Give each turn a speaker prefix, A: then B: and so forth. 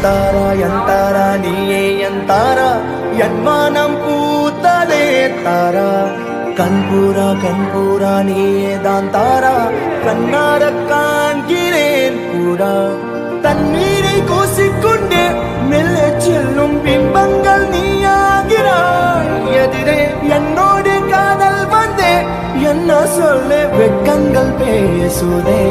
A: என் தாரா நீயே என் தாரா என் வானம் பூத்ததே தாரா கண்பூரா நீயே தான் தாரா கண்ணார காண்கிறேன் பூரா தண்ணீரை கூசிக்கொண்டே மெல்ல செல்லும் பிம்பங்கள் நீயாகிறாய் எதிரே என்னோடு காதல் வந்தே என்ன சொல்ல வெட்கங்கள் பேசுதே